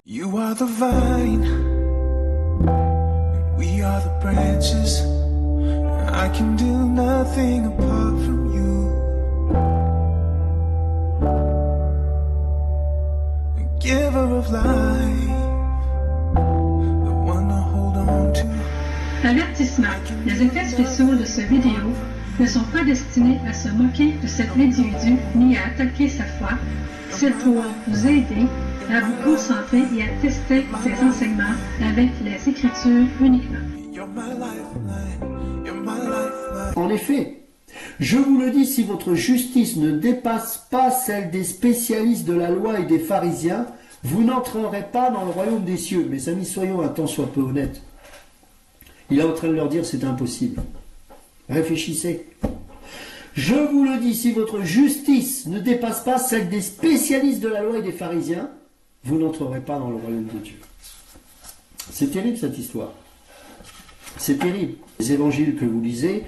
You are the vine, and we are the branches. I can do nothing apart from you. The giver of life, the one to hold on to. Avertissement. Les effets spéciaux de ce vidéo ne sont pas destinés à se moquer de cet individu ni à attaquer sa foi. C'est pour vous aider à vous concentrer et à tester ces enseignements avec les Écritures uniquement. En effet, je vous le dis, si votre justice ne dépasse pas celle des spécialistes de la loi et des pharisiens, vous n'entrerez pas dans le royaume des cieux. Mes amis, soyons un tant soit peu honnêtes. Il est en train de leur dire c'est impossible. Réfléchissez. Je vous le dis, si votre justice ne dépasse pas celle des spécialistes de la loi et des pharisiens, vous n'entrerez pas dans le royaume de Dieu. C'est terrible cette histoire. C'est terrible. Les évangiles que vous lisez,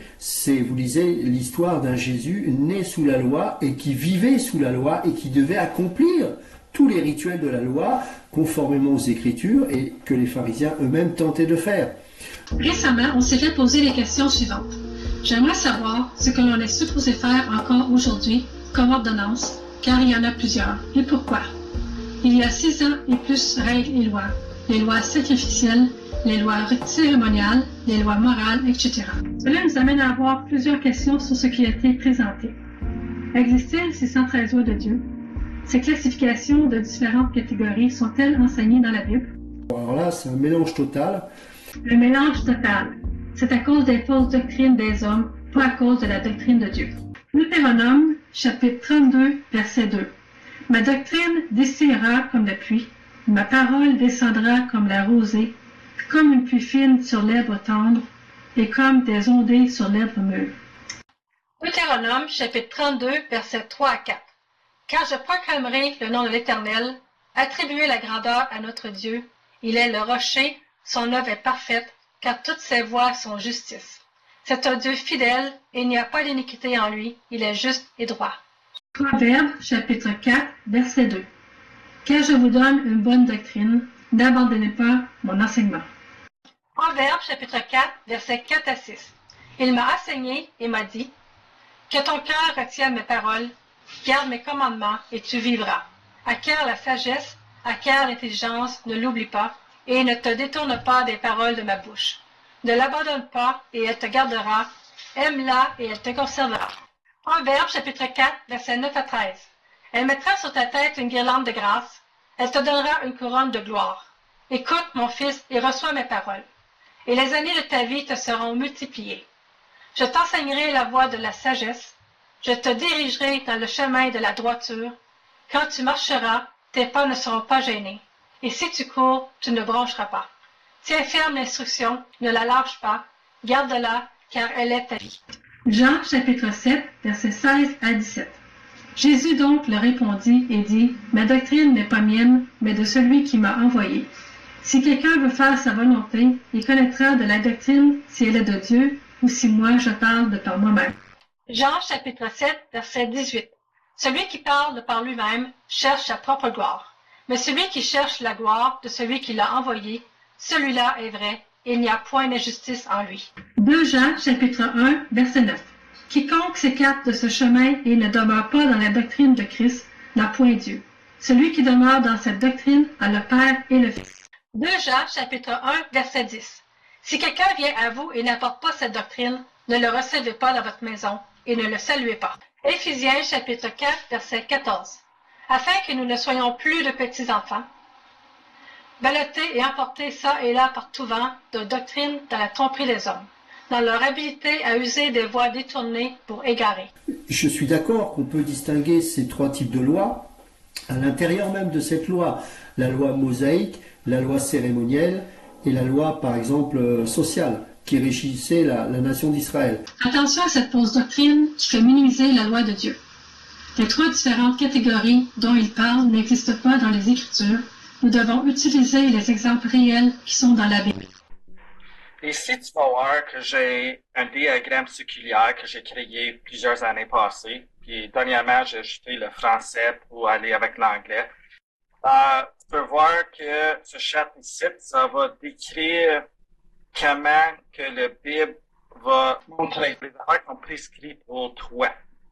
vous lisez l'histoire d'un Jésus né sous la loi et qui vivait sous la loi et qui devait accomplir tous les rituels de la loi conformément aux Écritures et que les pharisiens eux-mêmes tentaient de faire. Récemment, on s'est fait poser les questions suivantes. J'aimerais savoir ce que l'on est supposé faire encore aujourd'hui comme ordonnance, car il y en a plusieurs. Et pourquoi? Il y a 6 ans et plus règles et lois. Les lois sacrificielles, les lois cérémoniales, les lois morales, etc. Cela nous amène à avoir plusieurs questions sur ce qui a été présenté. Existe-t-il 613 lois de Dieu? Ces classifications de différentes catégories sont-elles enseignées dans la Bible? Alors là, c'est un mélange total. Le mélange total. C'est à cause des fausses doctrines des hommes, pas à cause de la doctrine de Dieu. Deutéronome, chapitre 32, verset 2. Ma doctrine descendra comme la pluie, ma parole descendra comme la rosée, comme une pluie fine sur l'herbe tendre, et comme des ondées sur l'herbe mûre. Deutéronome, chapitre 32, versets 3 à 4. Car je proclamerai le nom de l'Éternel, attribuez la grandeur à notre Dieu. Il est le rocher, son œuvre est parfaite, car toutes ses voies sont justice. C'est un Dieu fidèle, et il n'y a pas d'iniquité en lui, il est juste et droit. Proverbe, chapitre 4, verset 2. Car je vous donne une bonne doctrine, n'abandonnez pas mon enseignement. Proverbe, chapitre 4, versets 4 à 6. Il m'a enseigné et m'a dit, que ton cœur retienne mes paroles, garde mes commandements et tu vivras. Acquiert la sagesse, acquiert l'intelligence, ne l'oublie pas, et ne te détourne pas des paroles de ma bouche. Ne l'abandonne pas, et elle te gardera. Aime-la, et elle te conservera. Proverbe, chapitre 4, versets 9 à 13. Elle mettra sur ta tête une guirlande de grâce. Elle te donnera une couronne de gloire. Écoute, mon fils, et reçois mes paroles. Et les années de ta vie te seront multipliées. Je t'enseignerai la voie de la sagesse. Je te dirigerai dans le chemin de la droiture. Quand tu marcheras, tes pas ne seront pas gênés. Et si tu cours, tu ne broncheras pas. Tiens ferme l'instruction, ne la lâche pas. Garde-la, car elle est ta vie. Jean, chapitre 7, versets 16 à 17. Jésus donc leur répondit et dit, « Ma doctrine n'est pas mienne, mais de celui qui m'a envoyé. Si quelqu'un veut faire sa volonté, il connaîtra de la doctrine si elle est de Dieu ou si moi je parle de par moi-même. » Jean, chapitre 7, verset 18. Celui qui parle de par lui-même cherche sa propre gloire. Mais celui qui cherche la gloire de celui qui l'a envoyé, celui-là est vrai, et il n'y a point d'injustice en lui. 2 Jean, chapitre 1, verset 9. Quiconque s'écarte de ce chemin et ne demeure pas dans la doctrine de Christ n'a point Dieu. Celui qui demeure dans cette doctrine a le Père et le Fils. 2 Jean, chapitre 1, verset 10. Si quelqu'un vient à vous et n'apporte pas cette doctrine, ne le recevez pas dans votre maison et ne le saluez pas. Éphésiens, chapitre 4, verset 14. Afin que nous ne soyons plus de petits enfants, ballottés et emportés ça et là par tout vent de doctrine dans la tromperie des hommes, dans leur habileté à user des voies détournées pour égarer. Je suis d'accord qu'on peut distinguer ces 3 types de lois à l'intérieur même de cette loi. La loi mosaïque, la loi cérémonielle et la loi, par exemple, sociale, qui régissait la nation d'Israël. Attention à cette fausse doctrine qui fait minimiser la loi de Dieu. Les 3 différentes catégories dont il parle n'existent pas dans les Écritures. Nous devons utiliser les exemples réels qui sont dans la Bible. Ici, tu vas voir que j'ai un diagramme circulaire que j'ai créé plusieurs années passées. Puis, dernièrement, j'ai ajouté le français pour aller avec l'anglais. peux voir que ce chapitre ici, ça va décrire comment que la Bible va montrer les affaires qu'on prescrit pour toi.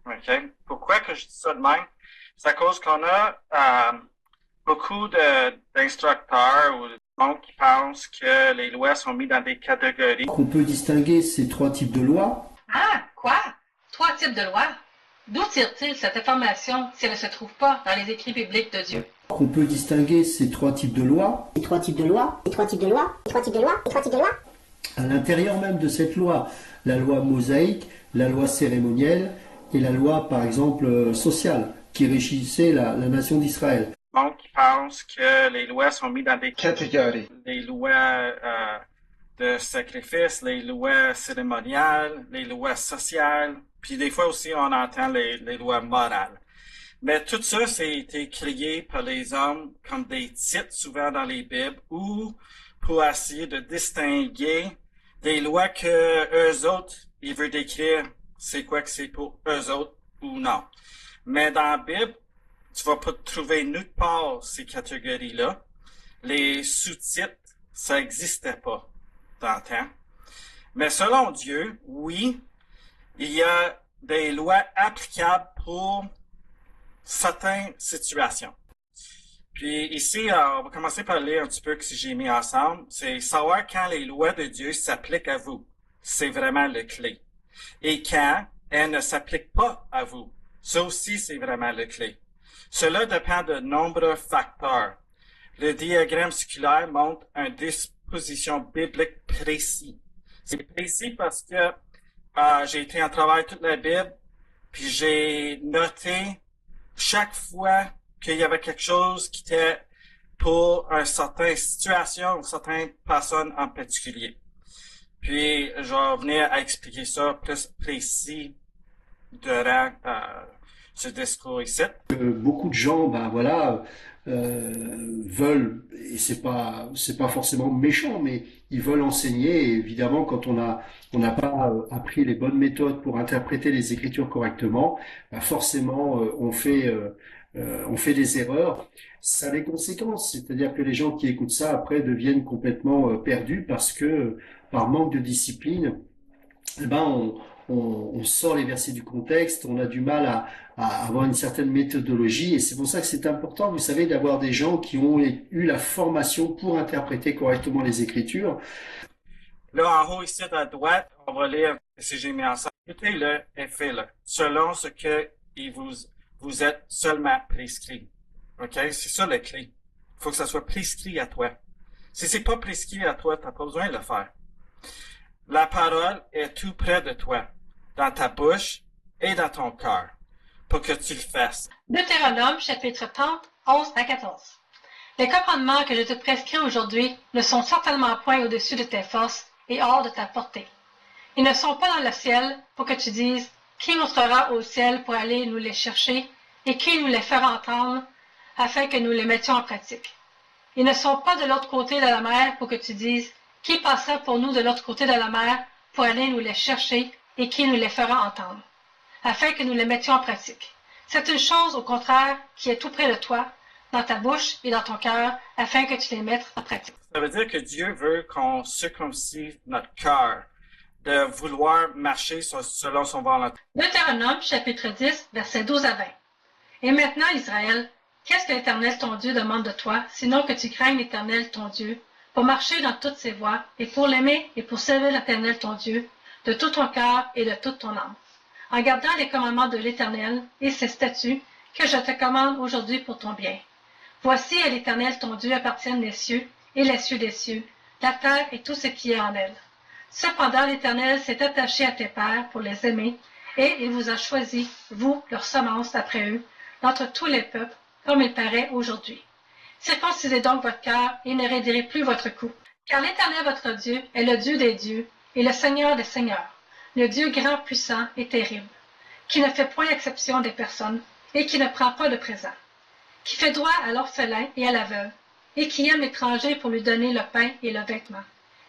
Okay? Pourquoi que je dis ça de même? C'est à cause qu'on a beaucoup d'instructeurs ou de gens qui pensent que les lois sont mises dans des catégories. On peut distinguer ces trois types de lois. Ah, quoi? 3 types de lois? D'où tire-t-il cette information si elle ne se trouve pas dans les écrits bibliques de Dieu? On peut distinguer ces trois types de lois. Les trois types de lois, les trois types de lois, les trois types de lois, les trois types de lois. À l'intérieur même de cette loi, la loi mosaïque, la loi cérémonielle et la loi, par exemple, sociale, qui régissait la nation d'Israël. Donc, qui pensent que les lois sont mises dans des catégories. Les lois de sacrifice, les lois cérémoniales, les lois sociales, puis des fois aussi on entend les lois morales. Mais tout ça, c'est été créé par les hommes comme des titres souvent dans les Bibles ou pour essayer de distinguer des lois que eux autres, ils veulent décrire c'est quoi que c'est pour eux autres ou non. Mais dans la Bible, tu vas pas trouver nulle part ces catégories-là. Les sous-titres, ça n'existait pas dans le temps. Mais selon Dieu, oui, il y a des lois applicables pour certaines situations. Puis ici, on va commencer par lire un petit peu ce que j'ai mis ensemble. C'est savoir quand les lois de Dieu s'appliquent à vous. C'est vraiment le clé. Et quand elles ne s'appliquent pas à vous. Ça aussi, c'est vraiment le clé. Cela dépend de nombreux facteurs. Le diagramme circulaire montre une disposition biblique précise. C'est précis parce que j'ai été en travail toute la Bible, puis j'ai noté chaque fois qu'il y avait quelque chose qui était pour une certaine situation, une certaine personne en particulier. Puis, je vais venir à expliquer ça plus précis durant ce discours ici. Beaucoup de gens, veulent, et c'est pas forcément méchant, mais ils veulent enseigner. Et évidemment, quand on n'a pas appris les bonnes méthodes pour interpréter les Écritures correctement, forcément, on fait des erreurs. Ça a des conséquences, c'est-à-dire que les gens qui écoutent ça après deviennent complètement perdus parce que par manque de discipline, on sort les versets du contexte, on a du mal à avoir une certaine méthodologie, et c'est pour ça que c'est important, vous savez, d'avoir des gens qui ont eu la formation pour interpréter correctement les Écritures. Là, en haut, ici, à droite, on va lire si j'ai mis ensemble. Écoutez-le et faites-le, selon ce que vous êtes seulement prescrit. OK? C'est ça le clé. Il faut que ça soit prescrit à toi. Si c'est pas prescrit à toi, t'as pas besoin de le faire. La parole est tout près de toi, dans ta bouche et dans ton cœur, pour que tu le fasses. Deutéronome, chapitre 30, 11 à 14. Les commandements que je te prescris aujourd'hui ne sont certainement point au-dessus de tes forces et hors de ta portée. Ils ne sont pas dans le ciel pour que tu dises « Qui montera au ciel pour aller nous les chercher et qui nous les fera entendre afin que nous les mettions en pratique. Ils ne sont pas de l'autre côté de la mer pour que tu dises « Qui passera pour nous de l'autre côté de la mer pour aller nous les chercher et qui nous les fera entendre afin que nous les mettions en pratique. » C'est une chose, au contraire, qui est tout près de toi, dans ta bouche et dans ton cœur, afin que tu les mettes en pratique. Ça veut dire que Dieu veut qu'on circoncise notre cœur, de vouloir marcher selon son volonté. Deutéronome, chapitre 10, versets 12 à 20. Et maintenant, Israël, qu'est-ce que l'Éternel ton Dieu demande de toi, sinon que tu craignes l'Éternel ton Dieu, pour marcher dans toutes ses voies, et pour l'aimer et pour servir l'Éternel ton Dieu, de tout ton cœur et de toute ton âme, en gardant les commandements de l'Éternel et ses statuts que je te commande aujourd'hui pour ton bien. Voici à l'Éternel ton Dieu appartiennent les cieux et les cieux des cieux, la terre et tout ce qui est en elle. Cependant, l'Éternel s'est attaché à tes pères pour les aimer, et il vous a choisi, vous, leur semence après eux, d'entre tous les peuples, comme il paraît aujourd'hui. Circoncisez donc votre cœur et ne raidirez plus votre cou. Car l'Éternel votre Dieu est le Dieu des dieux et le Seigneur des seigneurs, le Dieu grand, puissant et terrible, qui ne fait point exception des personnes et qui ne prend pas de présent, qui fait droit à l'orphelin et à la veuve, et qui aime l'étranger pour lui donner le pain et le vêtement.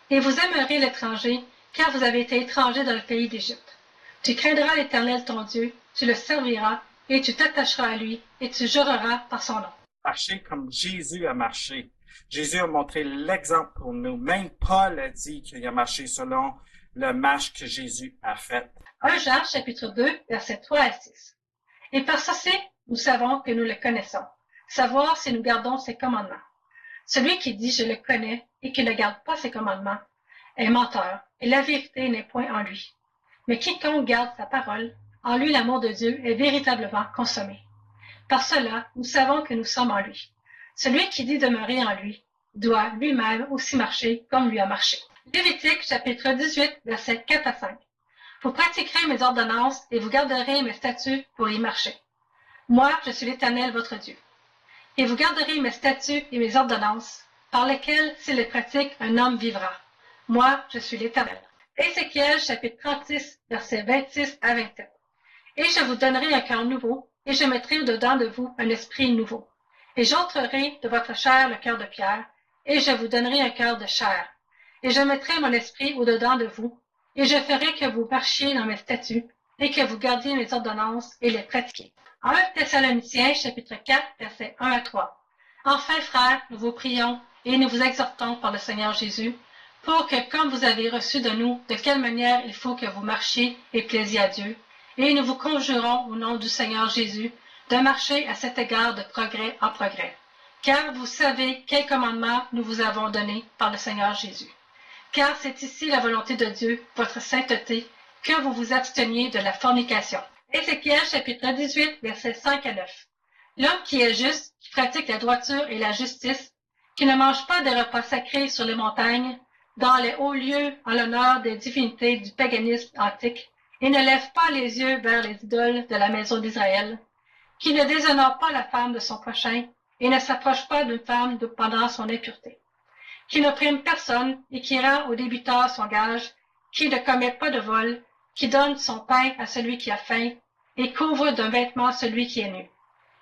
Et vous aimerez l'étranger, car vous avez été étranger dans le pays d'Égypte. Tu craindras l'Éternel ton Dieu, tu le serviras, et tu t'attacheras à lui, et tu jureras par son nom. marcher comme Jésus a marché. Jésus a montré l'exemple pour nous. Même Paul a dit qu'il a marché selon le marche que Jésus a fait. 1 Jean, chapitre 2, versets 3 à 6. Et par ceci, nous savons que nous le connaissons, savoir si nous gardons ses commandements. Celui qui dit « je le connais » et qui ne garde pas ses commandements est menteur, et la vérité n'est point en lui. Mais quiconque garde sa parole, en lui l'amour de Dieu est véritablement consommé. Par cela, nous savons que nous sommes en lui. Celui qui dit demeurer en lui doit lui-même aussi marcher comme lui a marché. Lévitique, chapitre 18, versets 4 à 5. Vous pratiquerez mes ordonnances et vous garderez mes statuts pour y marcher. Moi, je suis l'Éternel, votre Dieu. Et vous garderez mes statuts et mes ordonnances, par lesquels, s'il les pratique, un homme vivra. Moi, je suis l'Éternel. Ézéchiel, chapitre 36, versets 26 à 27. Et je vous donnerai un cœur nouveau, et je mettrai au-dedans de vous un esprit nouveau. Et j'ôterai de votre chair le cœur de pierre, et je vous donnerai un cœur de chair. Et je mettrai mon esprit au-dedans de vous, et je ferai que vous marchiez dans mes statuts, et que vous gardiez mes ordonnances et les pratiquiez. 1 Thessaloniciens, chapitre 4, versets 1 à 3. Enfin, frères, nous vous prions, et nous vous exhortons par le Seigneur Jésus, pour que, comme vous avez reçu de nous, de quelle manière il faut que vous marchiez et plaisiez à Dieu, et nous vous conjurons au nom du Seigneur Jésus, de marcher à cet égard de progrès en progrès. Car vous savez quel commandement nous vous avons donné par le Seigneur Jésus. Car c'est ici la volonté de Dieu, votre sainteté, que vous vous absteniez de la fornication. Ézéchiel, chapitre 18, versets 5 à 9. L'homme qui est juste, qui pratique la droiture et la justice, qui ne mange pas des repas sacrés sur les montagnes, dans les hauts lieux en l'honneur des divinités du paganisme antique, et ne lève pas les yeux vers les idoles de la maison d'Israël, qui ne déshonore pas la femme de son prochain, et ne s'approche pas d'une femme pendant son impureté, qui ne prime personne et qui rend au débiteur son gage, qui ne commet pas de vol, qui donne son pain à celui qui a faim, et couvre d'un vêtement celui qui est nu,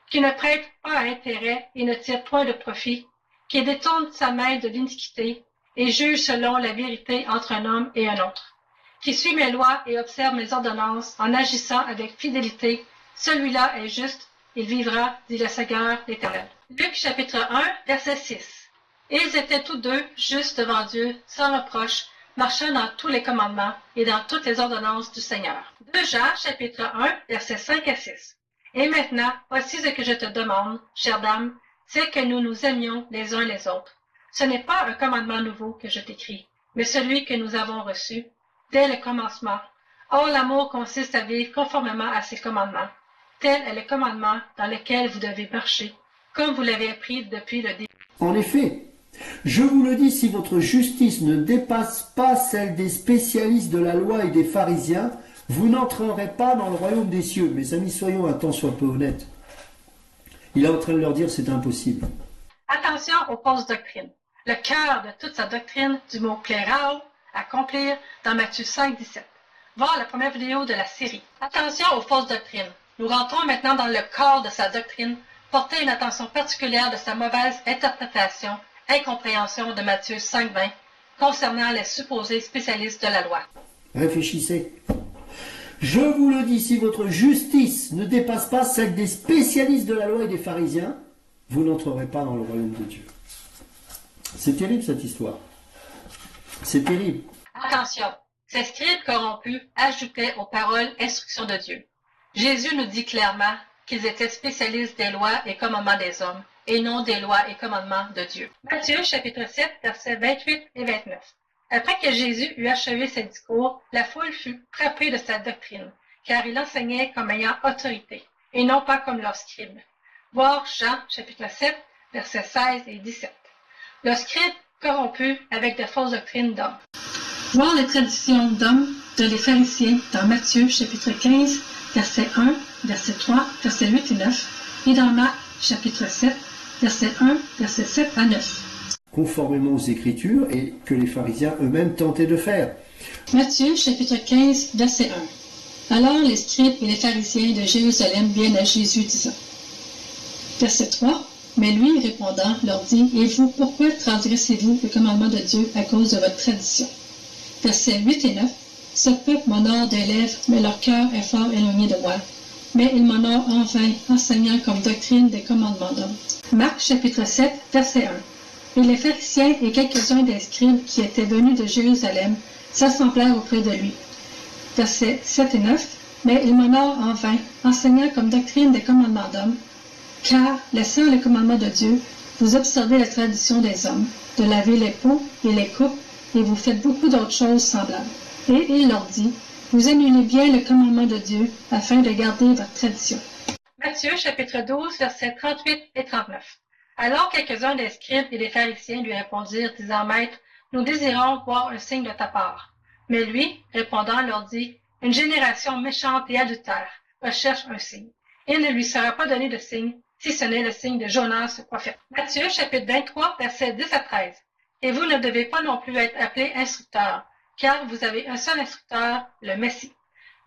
qui ne prête pas à intérêt et ne tire point de profit, qui détourne sa main de l'iniquité, et juge selon la vérité entre un homme et un autre, qui suit mes lois et observe mes ordonnances en agissant avec fidélité, celui-là est juste, il vivra, dit le Seigneur l'Éternel. Luc chapitre 1, verset 6. Et ils étaient tous deux justes devant Dieu, sans reproche, marchant dans tous les commandements et dans toutes les ordonnances du Seigneur. 2 Jean chapitre 1, versets 5 à 6. Et maintenant, voici ce que je te demande, chère dame, c'est que nous nous aimions les uns les autres. Ce n'est pas un commandement nouveau que je t'écris, mais celui que nous avons reçu dès le commencement. Or, l'amour consiste à vivre conformément à ses commandements. Tel est le commandement dans lequel vous devez marcher, comme vous l'avez appris depuis le début. En effet, je vous le dis, si votre justice ne dépasse pas celle des spécialistes de la loi et des pharisiens, vous n'entrerez pas dans le royaume des cieux. Mes amis, soyons un tant soit peu honnêtes. Il est en train de leur dire c'est impossible. Attention aux fausses doctrines. Le cœur de toute sa doctrine du mot plérao, accomplir, dans Matthieu 5, 17. Voir la première vidéo de la série. Attention aux fausses doctrines. Nous rentrons maintenant dans le corps de sa doctrine, porter une attention particulière de sa mauvaise interprétation, incompréhension de Matthieu 5, 20, concernant les supposés spécialistes de la loi. Réfléchissez. Je vous le dis, si votre justice ne dépasse pas celle des spécialistes de la loi et des pharisiens, vous n'entrerez pas dans le royaume de Dieu. C'est terrible cette histoire. C'est terrible. Attention, ces scribes corrompus ajoutaient aux paroles instructions de Dieu. Jésus nous dit clairement qu'ils étaient spécialistes des lois et commandements des hommes, et non des lois et commandements de Dieu. Matthieu chapitre 7, versets 28 et 29. Après que Jésus eut achevé ses discours, la foule fut frappée de sa doctrine, car il enseignait comme ayant autorité, et non pas comme leurs scribes. Voir Jean chapitre 7, versets 16 et 17. Le scribe corrompu avec de fausses doctrines d'hommes. Voir les traditions d'hommes de les pharisiens dans Matthieu chapitre 15, verset 1, verset 3, verset 8 et 9, et dans Marc chapitre 7, verset 1, verset 7 à 9. Conformément aux Écritures et que les pharisiens eux-mêmes tentaient de faire. Matthieu chapitre 15, verset 1. Alors les scribes et les pharisiens de Jérusalem viennent à Jésus disant. Verset 3. Mais lui, répondant, leur dit, « Et vous, pourquoi transgressez-vous le commandement de Dieu à cause de votre tradition? » Versets 8 et 9. « Ce peuple m'honore des lèvres, mais leur cœur est fort éloigné de moi. mais ils m'honorent en vain, enseignant comme doctrine des commandements d'hommes. Marc chapitre 7, verset 1. Et les pharisiens et quelques-uns des scribes qui étaient venus de Jérusalem s'assemblèrent auprès de lui. Versets 7 et 9. Mais ils m'honorent en vain, enseignant comme doctrine des commandements d'hommes, car, laissant le commandement de Dieu, vous observez la tradition des hommes, de laver les pots et les coupes, et vous faites beaucoup d'autres choses semblables. Et il leur dit, vous annulez bien le commandement de Dieu, afin de garder votre tradition. Matthieu chapitre 12, versets 38 et 39. Alors quelques-uns des scribes et des pharisiens lui répondirent, disant, Maître, nous désirons voir un signe de ta part. Mais lui, répondant, leur dit, une génération méchante et adultère recherche un signe. Il ne lui sera pas donné de signe, si ce n'est le signe de Jonas, le prophète. Matthieu, chapitre 23, versets 10 à 13. Et vous ne devez pas non plus être appelés instructeurs, car vous avez un seul instructeur, le Messie.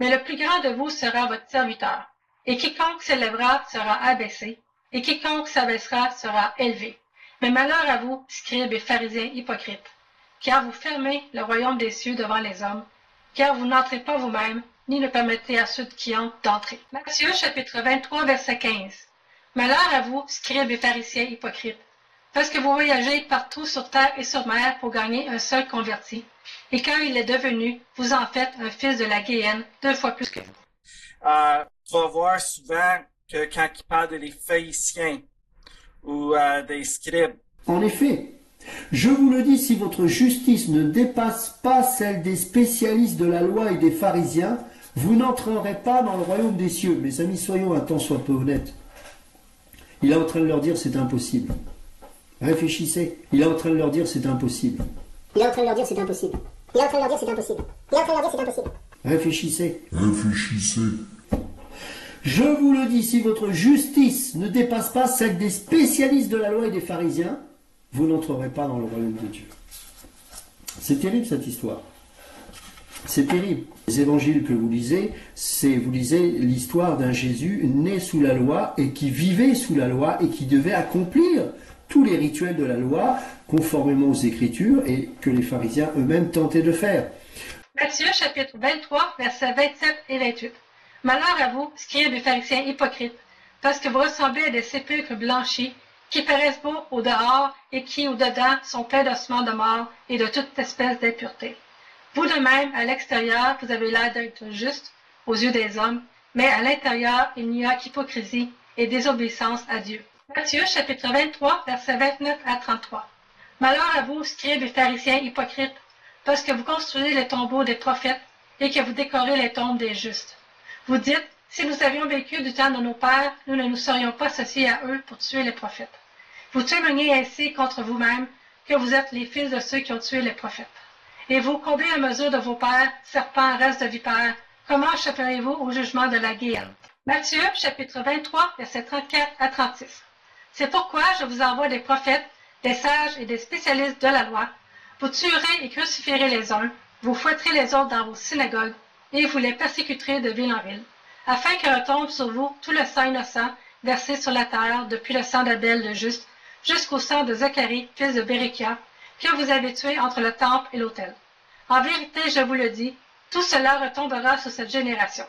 Mais le plus grand de vous sera votre serviteur. Et quiconque s'élèvera sera abaissé, et quiconque s'abaissera sera élevé. Mais malheur à vous, scribes et pharisiens hypocrites, car vous fermez le royaume des cieux devant les hommes, car vous n'entrez pas vous-même, ni ne permettez à ceux qui entrent d'entrer. Matthieu, chapitre 23, verset 15. Malheur à vous, scribes et pharisiens hypocrites, parce que vous voyagez partout sur terre et sur mer pour gagner un seul converti, et quand il est devenu, vous en faites un fils de la Guéhenne 2 fois plus que vous. On va voir souvent que quand il parle des pharisiens ou des scribes, En effet, je vous le dis, si votre justice ne dépasse pas celle des spécialistes de la loi et des pharisiens, vous n'entrerez pas dans le royaume des cieux. Mes amis, soyons un tant soit peu honnêtes. Il est en train de leur dire c'est impossible. Réfléchissez. Il est en train de leur dire c'est impossible. Il est en train de leur dire c'est impossible. Il est en train de leur dire c'est impossible. Il est en train de leur dire c'est impossible. Réfléchissez. Réfléchissez. Je vous le dis, si votre justice ne dépasse pas celle des spécialistes de la loi et des pharisiens, vous n'entrerez pas dans le royaume de Dieu. C'est terrible cette histoire. C'est terrible. Les évangiles que vous lisez, vous lisez l'histoire d'un Jésus né sous la loi et qui vivait sous la loi et qui devait accomplir tous les rituels de la loi conformément aux Écritures et que les pharisiens eux-mêmes tentaient de faire. Matthieu chapitre 23, versets 27 et 28. Malheur à vous, scribes et pharisiens hypocrites, parce que vous ressemblez à des sépulcres blanchis, qui paraissent beaux au dehors et qui, au dedans, sont pleins d'ossements de mort et de toute espèce d'impureté. Vous de même, à l'extérieur, vous avez l'air d'être juste aux yeux des hommes, mais à l'intérieur, il n'y a qu'hypocrisie et désobéissance à Dieu. Matthieu chapitre 23, versets 29 à 33. Malheur à vous, scribes et pharisiens hypocrites, parce que vous construisez les tombeaux des prophètes et que vous décorez les tombes des justes. Vous dites, si nous avions vécu du temps de nos pères, nous ne nous serions pas associés à eux pour tuer les prophètes. Vous témoignez ainsi contre vous-même que vous êtes les fils de ceux qui ont tué les prophètes. Et vous, combien à mesure de vos pères, serpents, race de vipères, comment échapperez-vous au jugement de la Guéhenne? Matthieu, chapitre 23, versets 34 à 36. C'est pourquoi je vous envoie des prophètes, des sages et des spécialistes de la loi. Vous tuerez et crucifierez les uns, vous fouetterez les autres dans vos synagogues, et vous les persécuterez de ville en ville, afin que retombe sur vous tout le sang innocent versé sur la terre, depuis le sang d'Abel le juste, jusqu'au sang de Zacharie, fils de Béréchia, que vous avez tué entre le temple et l'autel. En vérité, je vous le dis, tout cela retombera sur cette génération.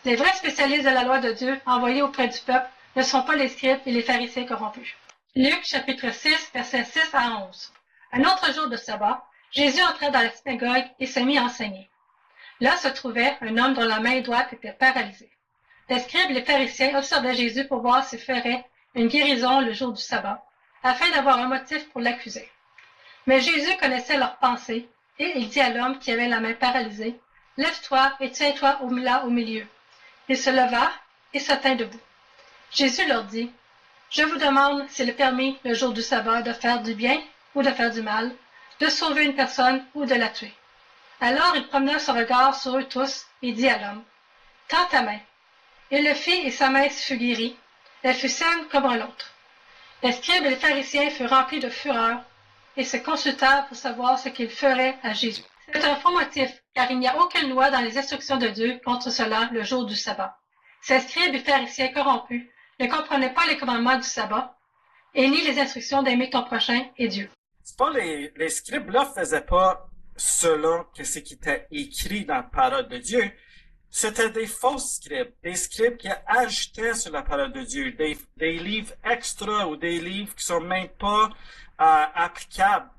Les vrais spécialistes de la loi de Dieu, envoyés auprès du peuple, ne sont pas les scribes et les pharisiens corrompus. Luc, chapitre 6, versets 6 à 11. Un autre jour de sabbat, Jésus entra dans la synagogue et se mit à enseigner. Là se trouvait un homme dont la main droite était paralysée. Les scribes et les pharisiens observaient Jésus pour voir s'il ferait une guérison le jour du sabbat, afin d'avoir un motif pour l'accuser. Mais Jésus connaissait leurs pensées, et il dit à l'homme qui avait la main paralysée, « Lève-toi et tiens-toi là au milieu. » Il se leva et se tint debout. Jésus leur dit, « Je vous demande s'il est permis le jour du sabbat de faire du bien ou de faire du mal, de sauver une personne ou de la tuer. » Alors il promena son regard sur eux tous et dit à l'homme, « Tends ta main. » Il le fit et sa main fut guérie. Elle fut saine comme l'autre. Les scribes et les pharisiens furent remplis de fureur et se consultèrent pour savoir ce qu'ils feraient à Jésus. C'est un faux motif, car il n'y a aucune loi dans les instructions de Dieu contre cela le jour du sabbat. Ces scribes et pharisiens corrompus ne comprenaient pas les commandements du sabbat et ni les instructions d'aimer ton prochain et Dieu. C'est pas les scribes là faisaient pas selon ce qui était écrit dans la parole de Dieu. C'était des faux scribes, des scribes qui ajoutaient sur la parole de Dieu, des livres extra ou des livres qui sont même pas applicables.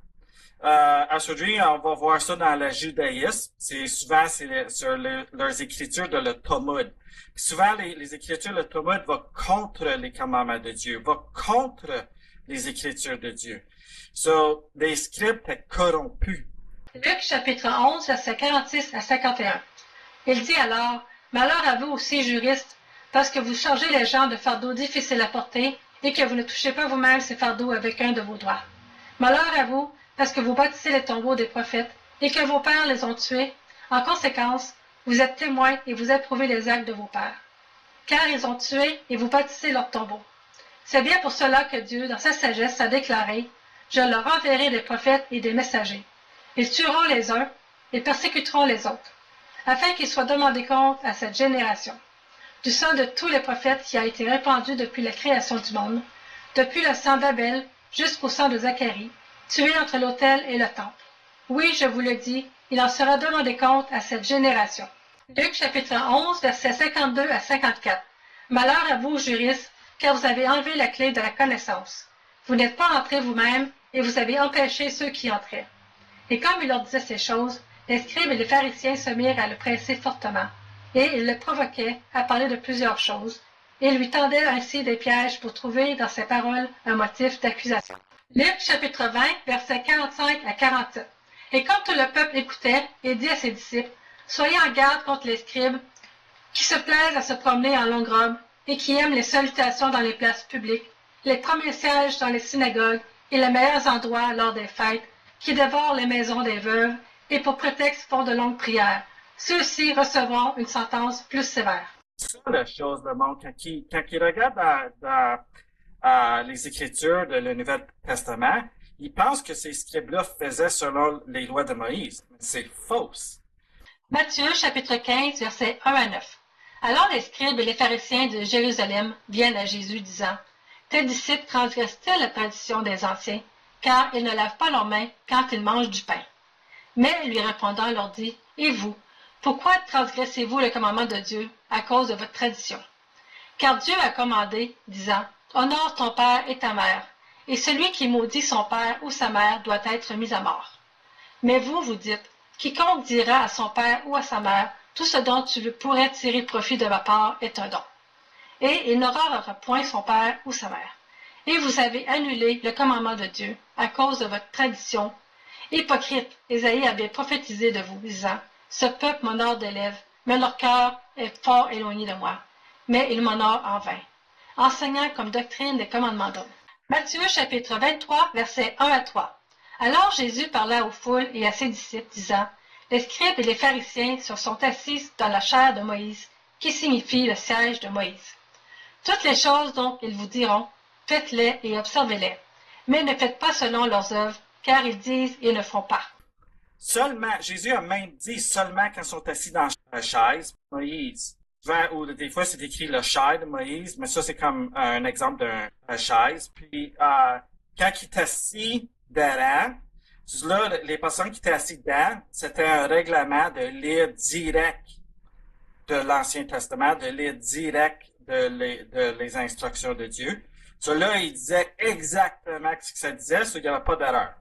Aujourd'hui, on va voir ça dans le judaïsme. Souvent sur leurs écritures de le Talmud. Souvent, les écritures de le Talmud vont contre les commandements de Dieu, vont contre les écritures de Dieu. So, les scribes étaient corrompus. Luc chapitre 11, versets 46 à 51. Il dit alors, « Malheur à vous aussi, juristes, parce que vous changez les gens de fardeaux difficiles à porter et que vous ne touchez pas vous-même ces fardeaux avec un de vos doigts. Malheur à vous, parce que vous bâtissez les tombeaux des prophètes et que vos pères les ont tués. En conséquence, vous êtes témoins et vous approuvez les actes de vos pères. Car ils ont tué et vous bâtissez leurs tombeaux. C'est bien pour cela que Dieu, dans sa sagesse, a déclaré, « Je leur enverrai des prophètes et des messagers. Ils tueront les uns et persécuteront les autres, afin qu'ils soient demandés compte à cette génération. Du sang de tous les prophètes qui a été répandu depuis la création du monde, depuis le sang d'Abel jusqu'au sang de Zacharie, tué entre l'autel et le temple. Oui, je vous le dis, il en sera demandé compte à cette génération. » Luc chapitre 11, versets 52 à 54. Malheur à vous, juristes, car vous avez enlevé la clé de la connaissance. Vous n'êtes pas entrés vous-même, et vous avez empêché ceux qui entraient. Et comme il leur disait ces choses, les scribes et les pharisiens se mirent à le presser fortement, et ils le provoquaient à parler de plusieurs choses, et lui tendaient ainsi des pièges pour trouver dans ses paroles un motif d'accusation. Luc chapitre 20, versets 45 à 47. Et quand tout le peuple écoutait, il dit à ses disciples, « Soyez en garde contre les scribes, qui se plaisent à se promener en longue robe, et qui aiment les salutations dans les places publiques, les premiers sièges dans les synagogues, et les meilleurs endroits lors des fêtes, qui dévorent les maisons des veuves, et pour prétexte font de longues prières. Ceux-ci recevront une sentence plus sévère. » C'est ça la chose, le monde, quand il regarde dans les Écritures de le Nouveau Testament, il pense que ces scribes-là faisaient selon les lois de Moïse. Mais c'est faux. Matthieu, chapitre 15, versets 1 à 9. Alors les scribes et les pharisiens de Jérusalem viennent à Jésus, disant, « Tes disciples transgressent-ils la tradition des anciens, car ils ne lavent pas leurs mains quand ils mangent du pain? » Mais lui répondant, leur dit, « Et vous, pourquoi transgressez-vous le commandement de Dieu à cause de votre tradition? Car Dieu a commandé, disant, « Honore ton père et ta mère, et celui qui maudit son père ou sa mère doit être mis à mort. » Mais vous, vous dites, « Quiconque dira à son père ou à sa mère, tout ce dont tu pourrais tirer profit de ma part est un don. » Et il n'honorera point son père ou sa mère. Et vous avez annulé le commandement de Dieu à cause de votre tradition. Hypocrite, Ésaïe avait prophétisé de vous, disant, « Ce peuple m'honore des lèvres, mais leur cœur est fort éloigné de moi. Mais il m'honore en vain, enseignant comme doctrine des commandements d'hommes. » Matthieu chapitre 23, versets 1 à 3. Alors Jésus parla aux foules et à ses disciples, disant, « Les scribes et les pharisiens se sont assis dans la chaire de Moïse, qui signifie le siège de Moïse. Toutes les choses donc ils vous diront, faites-les et observez-les, mais ne faites pas selon leurs œuvres, car ils disent et ne font pas. » Seulement, Jésus a même dit seulement quand ils sont assis dans la chaise, Moïse. Ou des fois, c'est écrit le chair de Moïse, mais ça, c'est comme un exemple d'une chaise. Puis, quand il est assis dedans, là, les personnes qui étaient assis dedans, c'était un règlement de lire direct de l'Ancien Testament, de lire direct de les instructions de Dieu. Là, il disait exactement ce que ça disait, il n'y avait pas d'erreur.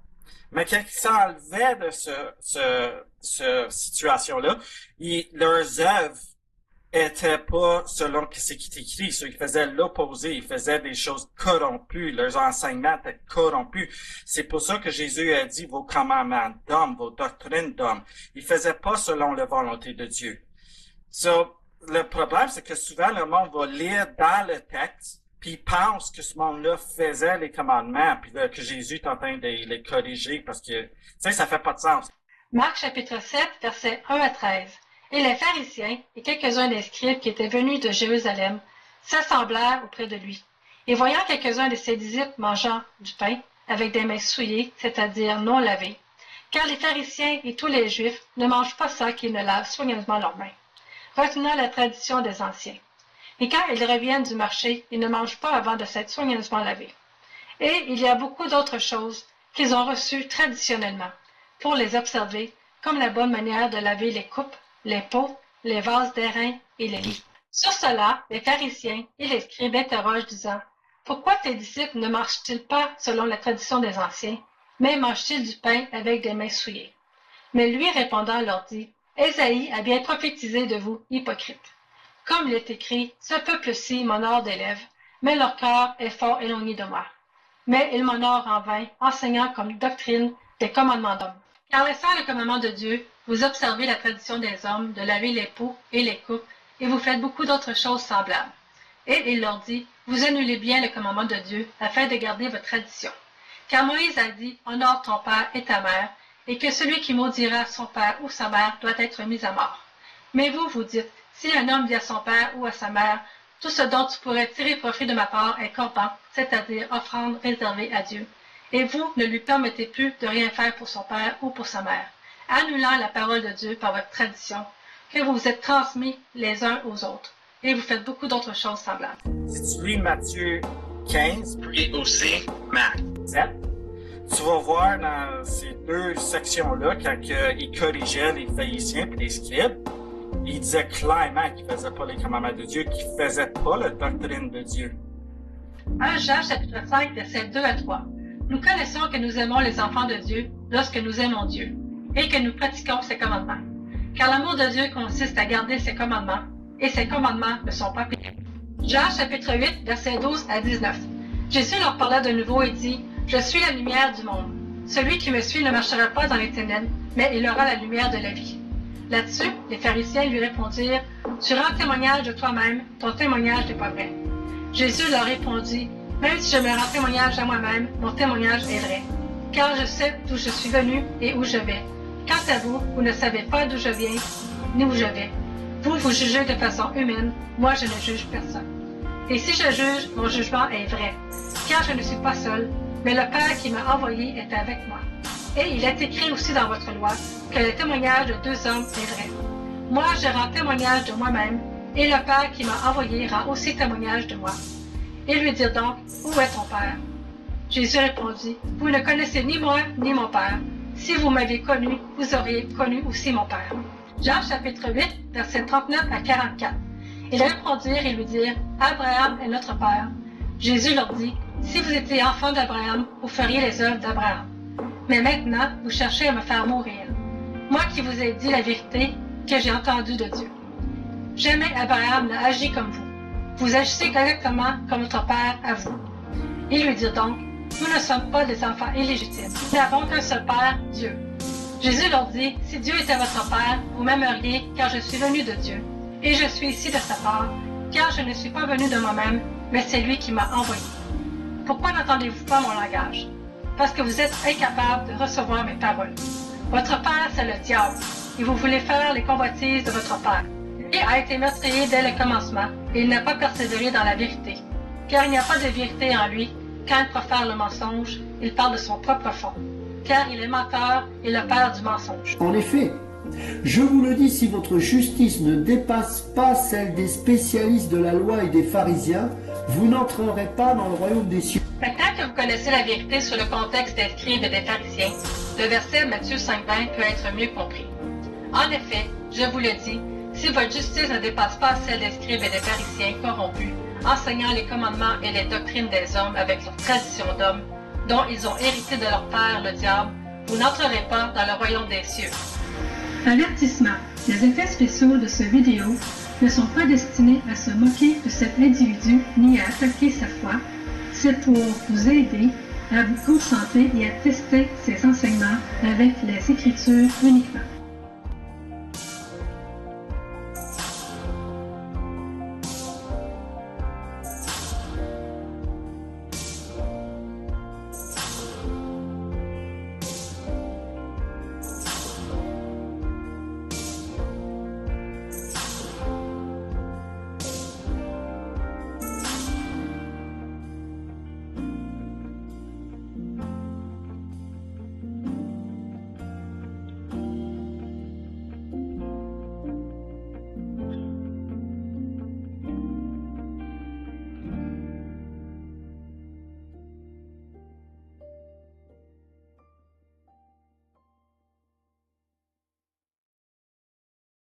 Mais quand ils s'enlevaient de cette situation-là, leurs œuvres étaient pas selon ce qui est écrit. Ils faisaient l'opposé, ils faisaient des choses corrompues, leurs enseignements étaient corrompus. C'est pour ça que Jésus a dit vos commandements d'hommes, vos doctrines d'hommes. Ils faisaient pas selon la volonté de Dieu. Le problème, c'est que souvent le monde va lire dans le texte, puis il pense que ce monde-là faisait les commandements, puis que Jésus est en train de les corriger parce que, ça fait pas de sens. Marc chapitre 7, versets 1 à 13. Et les pharisiens et quelques-uns des scribes qui étaient venus de Jérusalem s'assemblèrent auprès de lui. Et voyant quelques-uns de ses disciples mangeant du pain avec des mains souillées, c'est-à-dire non lavées, car les pharisiens et tous les juifs ne mangent pas ça qu'ils ne lavent soigneusement leurs mains, retenant la tradition des anciens. Et quand ils reviennent du marché, ils ne mangent pas avant de s'être soigneusement lavés. Et il y a beaucoup d'autres choses qu'ils ont reçues traditionnellement, pour les observer, comme la bonne manière de laver les coupes, les pots les vases d'airain et les lits. Sur cela, les pharisiens et les scribes interrogent, disant, « Pourquoi tes disciples ne marchent-ils pas selon la tradition des anciens, mais mangent-ils du pain avec des mains souillées? » Mais lui répondant leur dit, « Ésaïe a bien prophétisé de vous, hypocrites. Comme il est écrit, ce peuple-ci m'honore des lèvres, mais leur cœur est fort éloigné de moi. Mais ils m'honorent en vain, enseignant comme doctrine des commandements d'hommes. Car laissant le commandement de Dieu, vous observez la tradition des hommes de laver les pots et les coupes, et vous faites beaucoup d'autres choses semblables. » Et il leur dit, « Vous annulez bien le commandement de Dieu, afin de garder votre tradition. Car Moïse a dit, honore ton père et ta mère, et que celui qui maudira son père ou sa mère doit être mis à mort. Mais vous, vous dites, si un homme dit à son père ou à sa mère, tout ce dont tu pourrais tirer profit de ma part est corban, c'est-à-dire offrande réservée à Dieu. Et vous ne lui permettez plus de rien faire pour son père ou pour sa mère, annulant la parole de Dieu par votre tradition, que vous vous êtes transmis les uns aux autres, et vous faites beaucoup d'autres choses semblables. » Si tu lis Matthieu 15, puis aussi Marc 7, tu vas voir dans ces deux sections-là, quand il corrigeait les pharisiens et les scribes, il disait clairement qu'il ne faisait pas les commandements de Dieu, qu'il ne faisait pas la doctrine de Dieu. 1 Jean chapitre 5, versets 2 à 3. Nous connaissons que nous aimons les enfants de Dieu lorsque nous aimons Dieu, et que nous pratiquons ses commandements. Car l'amour de Dieu consiste à garder ses commandements, et ses commandements ne sont pas péchés. Jean chapitre 8, versets 12 à 19. Jésus leur parla de nouveau et dit, « Je suis la lumière du monde. Celui qui me suit ne marchera pas dans les ténèbres, mais il aura la lumière de la vie. » Là-dessus, les pharisiens lui répondirent, « Tu rends témoignage de toi-même, ton témoignage n'est pas vrai. » Jésus leur répondit, « Même si je me rends témoignage à moi-même, mon témoignage est vrai, car je sais d'où je suis venu et où je vais. Quant à vous, vous ne savez pas d'où je viens, ni où je vais. Vous, vous jugez de façon humaine, moi je ne juge personne. Et si je juge, mon jugement est vrai, car je ne suis pas seul, mais le Père qui m'a envoyé est avec moi. Et il est écrit aussi dans votre loi que le témoignage de deux hommes est vrai. Moi, je rends témoignage de moi-même, et le Père qui m'a envoyé rend aussi témoignage de moi. » Ils lui dirent donc, « Où est ton Père? » Jésus répondit, « Vous ne connaissez ni moi, ni mon Père. Si vous m'aviez connu, vous auriez connu aussi mon Père. » Jean chapitre 8, versets 39 à 44. Ils répondirent et lui dirent, « Abraham est notre Père. » Jésus leur dit, « Si vous étiez enfants d'Abraham, vous feriez les œuvres d'Abraham. Mais maintenant, vous cherchez à me faire mourir. Moi qui vous ai dit la vérité que j'ai entendue de Dieu. Jamais Abraham n'a agi comme vous. Vous agissez exactement comme votre Père à vous. » Ils lui dirent donc, « Nous ne sommes pas des enfants illégitimes. Nous n'avons qu'un seul Père, Dieu. » Jésus leur dit, « Si Dieu était votre Père, vous m'aimeriez, car je suis venu de Dieu. Et je suis ici de sa part, car je ne suis pas venu de moi-même, mais c'est lui qui m'a envoyé. Pourquoi n'entendez-vous pas mon langage? Parce que vous êtes incapables de recevoir mes paroles. Votre père, c'est le diable, et vous voulez faire les convoitises de votre père. Lui a été meurtrier dès le commencement, et il n'a pas persévéré dans la vérité. Car il n'y a pas de vérité en lui. Quand il profère le mensonge, il parle de son propre fond. Car il est menteur et le père du mensonge. En effet, je vous le dis, si votre justice ne dépasse pas celle des spécialistes de la loi et des pharisiens, vous n'entrerez pas dans le royaume des cieux. Maintenant que vous connaissez la vérité sur le contexte des scribes et des pharisiens, le verset Matthieu 5,20 peut être mieux compris. En effet, je vous le dis, si votre justice ne dépasse pas celle des scribes et des pharisiens corrompus, enseignant les commandements et les doctrines des hommes avec leur tradition d'hommes, dont ils ont hérité de leur père, le diable, vous n'entrerez pas dans le royaume des cieux. Avertissement. Les effets spéciaux de ce vidéo ne sont pas destinés à se moquer de cet individu ni à attaquer sa foi. C'est pour vous aider à vous concentrer et à tester ces enseignements avec les Écritures uniquement.